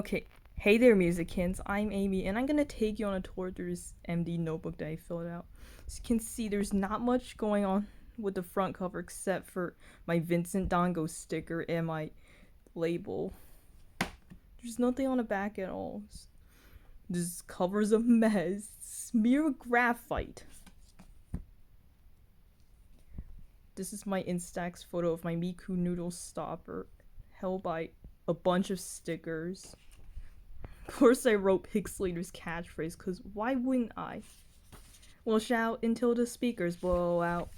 Okay, hey there, musicians. I'm Amy, and I'm gonna take you on a tour through this MD notebook that I filled out. As you can see, there's not much going on with the front cover except for my Vincent Dongo sticker and my label. There's nothing on the back at all. This cover's a mess. Smear graphite. This is my Instax photo of my Miku noodle stopper, held by a bunch of stickers. Of course I wrote Pixelator's catchphrase, cause why wouldn't I? We'll shout until the speakers blow out.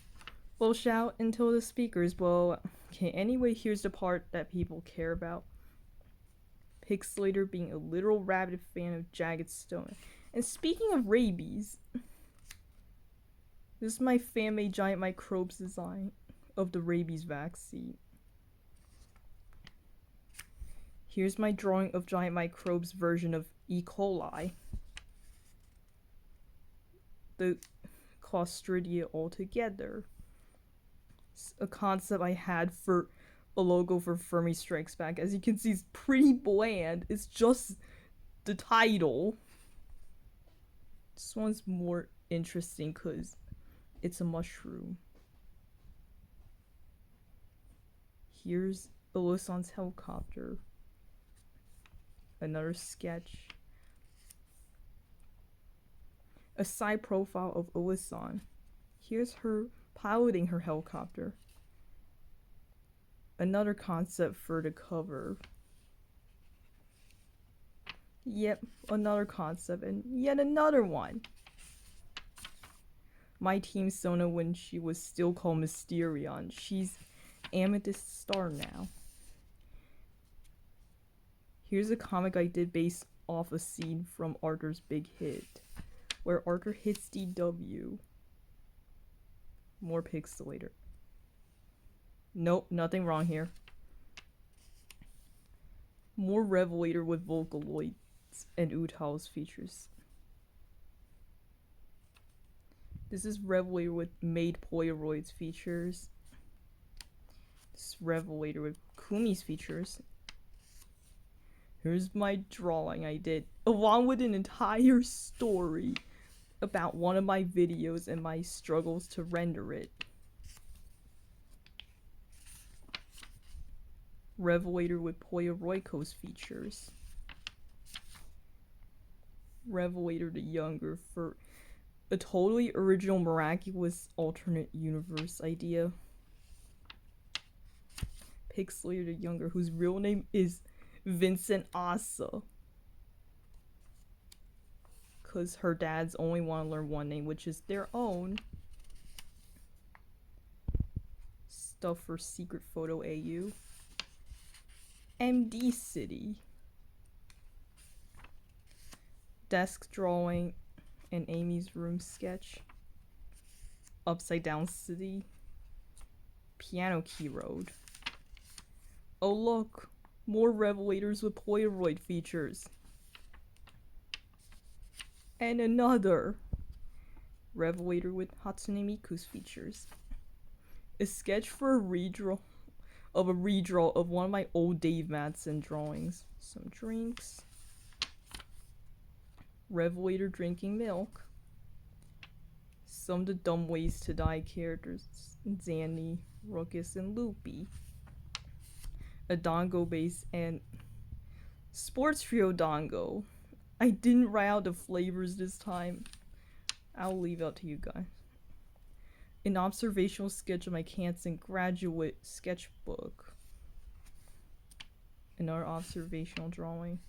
We'll shout until the speakers blow out. Okay, anyway, here's the part that people care about. Pixelator being a literal rabid fan of Jagged Stone. And speaking of rabies, this is my fan-made giant microbes design of the rabies vaccine. Here's my drawing of giant microbes version of E. coli. The Clostridia altogether. It's a concept I had for a logo for Fermi Strikes Back. As you can see, it's pretty bland. It's just the title. This one's more interesting because it's a mushroom. Here's Illusan's helicopter. Another sketch. A side profile of Illusan. Here's her piloting her helicopter. Another concept for the cover. Yep, another concept and yet another one. My team Sona when she was still called Mysterion. She's Amethyst Star now. Here's a comic I did based off a scene from Arthur's Big Hit, where Arthur hits DW. More Pixelator. Nope, nothing wrong here. More Revelator with Vocaloids and Utal's features. This is Revelator with made Polaroids features. This is Revelator with Kumi's features. Here's my drawing I did, along with an entire story about one of my videos and my struggles to render it. Revelator with Polaroid's features. Revelator the Younger for a totally original, miraculous alternate universe idea. Pixelator the Younger, whose real name is Vincent Asa. Because her dads only want to learn one name, which is their own. Stuff for Secret Photo AU. MD City. Desk drawing and Amy's room sketch. Upside Down City. Piano Key Road. Oh look, more Revelators with Polaroid features. And another Revelator with Hatsune Miku's features. A sketch for a redraw of one of my old Dave Madsen drawings. Some drinks. Revelator drinking milk. Some of the dumb ways to die characters. Zanny, Ruckus, and Loopy. A Dongo base and Sports Trio Dongo. I didn't write out the flavors this time. I'll leave it up to you guys. An observational sketch of my Canson Graduate sketchbook. Another observational drawing.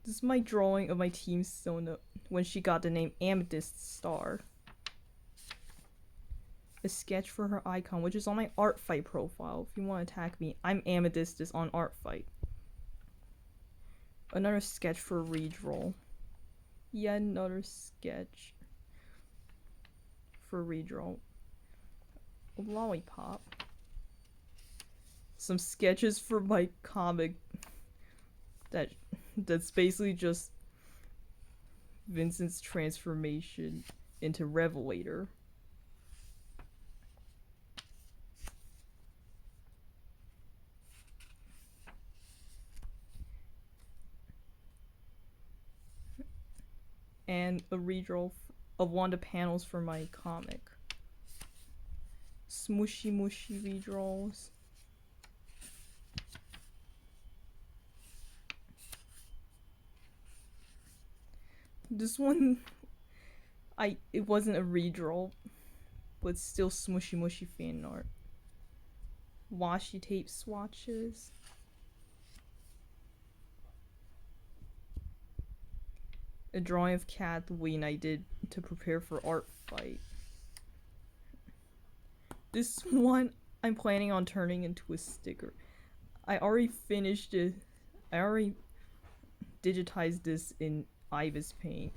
This is my drawing of my team Sona when she got the name Amethyst Star. A sketch for her icon, which is on my Art Fight profile. If you want to attack me, I'm Amethyst is on Art Fight. Another sketch for a redraw. Yet another sketch for a redraw. A lollipop. Some sketches for my comic that's basically just Vincent's transformation into Revelator. and a redraw of one of the panels for my comic. Smushy mushy redraws. This one, it wasn't a redraw, but still smushy mushy fan art. Washi tape swatches. A drawing of Kathleen I did to prepare for art fight. This one I'm planning on turning into a sticker. I already finished it. I already digitized this in Ibis Paint.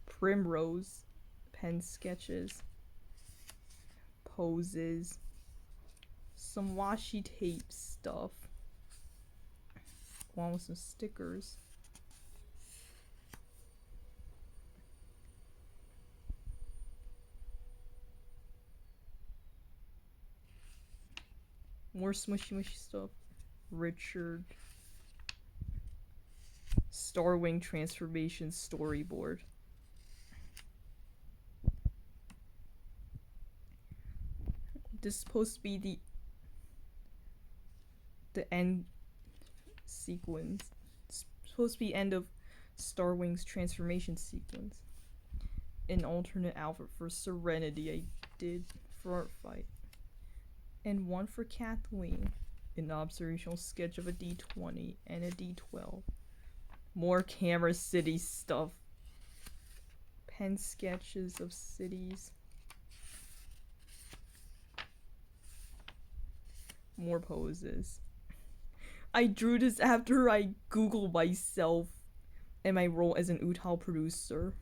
Primrose pen sketches. Poses. Some washi tape stuff. Along with some stickers. More smushy mushy stuff. Richard. Starwing transformation storyboard. This is supposed to be the end sequence. It's supposed to be end of Starwing's transformation sequence. An alternate outfit for Serenity I did for art fight. And one for Kathleen. An observational sketch of a D20 and a D12. More Camera City stuff. Pen sketches of cities. More poses. I drew this after I Googled myself and my role as an Utal producer.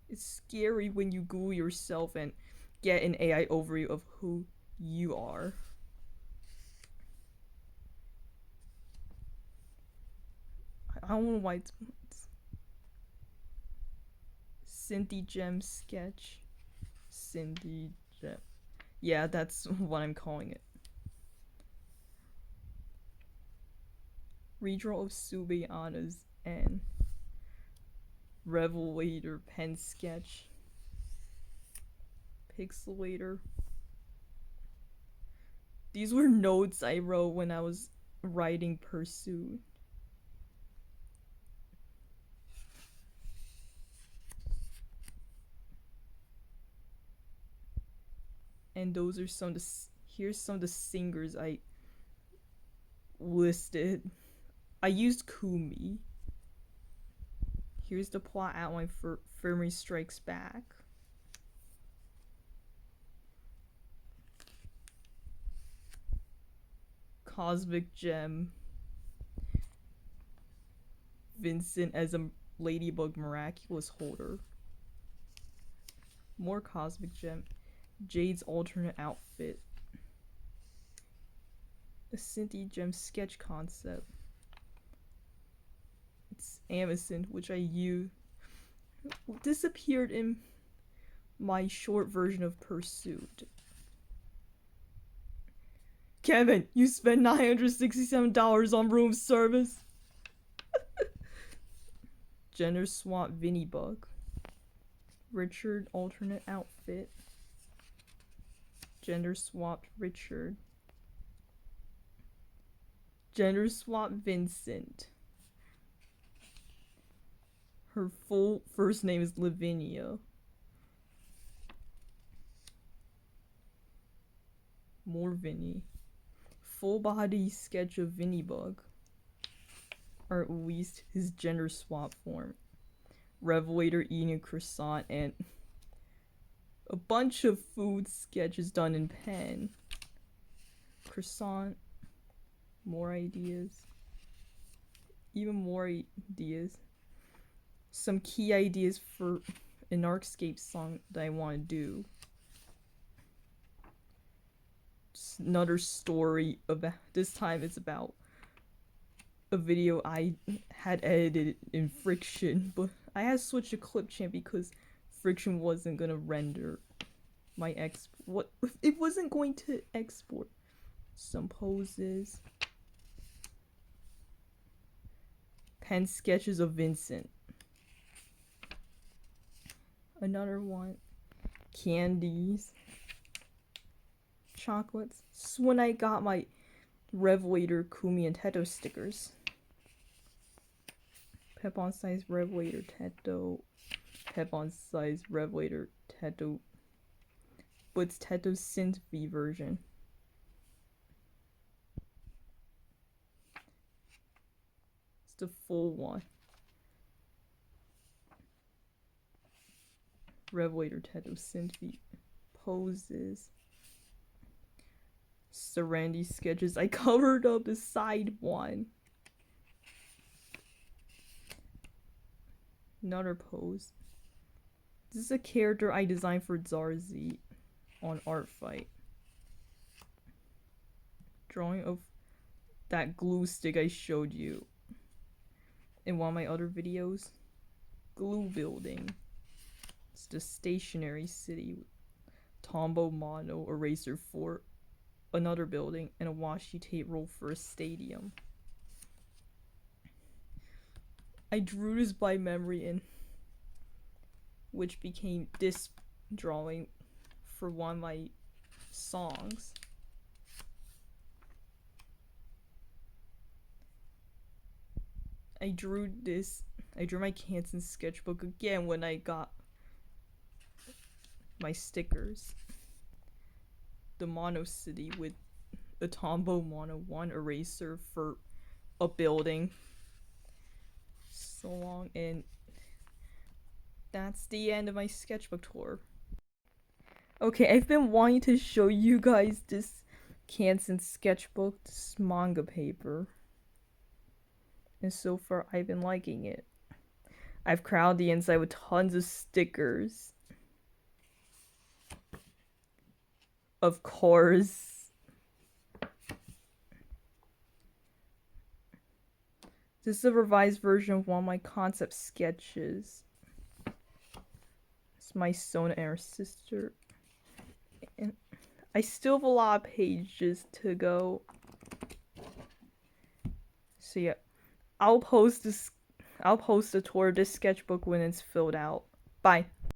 It's scary when you Google yourself and get an AI overview of who you are. I don't know why it's Cindy Gem sketch. Cindy Gem. Yeah, that's what I'm calling it. Redraw of Subiana's and Revelator pen sketch. Pixelator. These were notes I wrote when I was writing Pursuit. And those are some of the, here's some of the singers I listed. I used Kumi. Here's the plot outline for Infirmary Strikes Back. Cosmic Gem. Vincent as a Ladybug Miraculous Holder. More Cosmic Gem. Jade's alternate outfit. A Cynthia Gem sketch concept. It's Amazon, which I used. This appeared in my short version of Pursuit. Kevin, you spent $967 on room service. Gender swap Vinnie Bug. Richard alternate outfit. Gender swapped Richard. Gender swap Vincent. Her full first name is Lavinia. More Vinny. Full body sketch of Vinnie Bug. Or at least his gender swap form. Revelator eating a croissant and a bunch of food sketches done in pen. Croissant. More ideas. Even more ideas. Some key ideas for an Arcscape song that I want to do. Just another story about, this time it's about a video I had edited in Friction, but I had to switch to Clipchamp because Friction wasn't gonna render my it wasn't going to export. Some poses. Pen sketches of Vincent. Another one. Candies. Chocolates. This is when I got my Revelator, Kumi, and Teto stickers. Pep-on size Revelator Teto. Pep-on size Revelator Teto. But it's Teto's Synth V version. It's the full one. Revelator Teto Synth V poses. Serenity sketches. I covered up the side one. Another pose. This is a character I designed for Zarzi on Art Fight. Drawing of that glue stick I showed you in one of my other videos. Glue building. It's the stationary city. Tombow Mono eraser for another building and a washi tape roll for a stadium. I drew this by memory in which became this drawing for one of my songs. I drew my Canson sketchbook again when I got my stickers. The Mono City with a Tombow Mono 1 eraser for a building. So long, and that's the end of my sketchbook tour. Okay, I've been wanting to show you guys this Canson sketchbook, this manga paper. And so far, I've been liking it. I've crowded the inside with tons of stickers. Of course. This is a revised version of one of my concept sketches. It's my Sona and her sister. And I still have a lot of pages to go. So yeah, I'll post a tour of this sketchbook when it's filled out. Bye.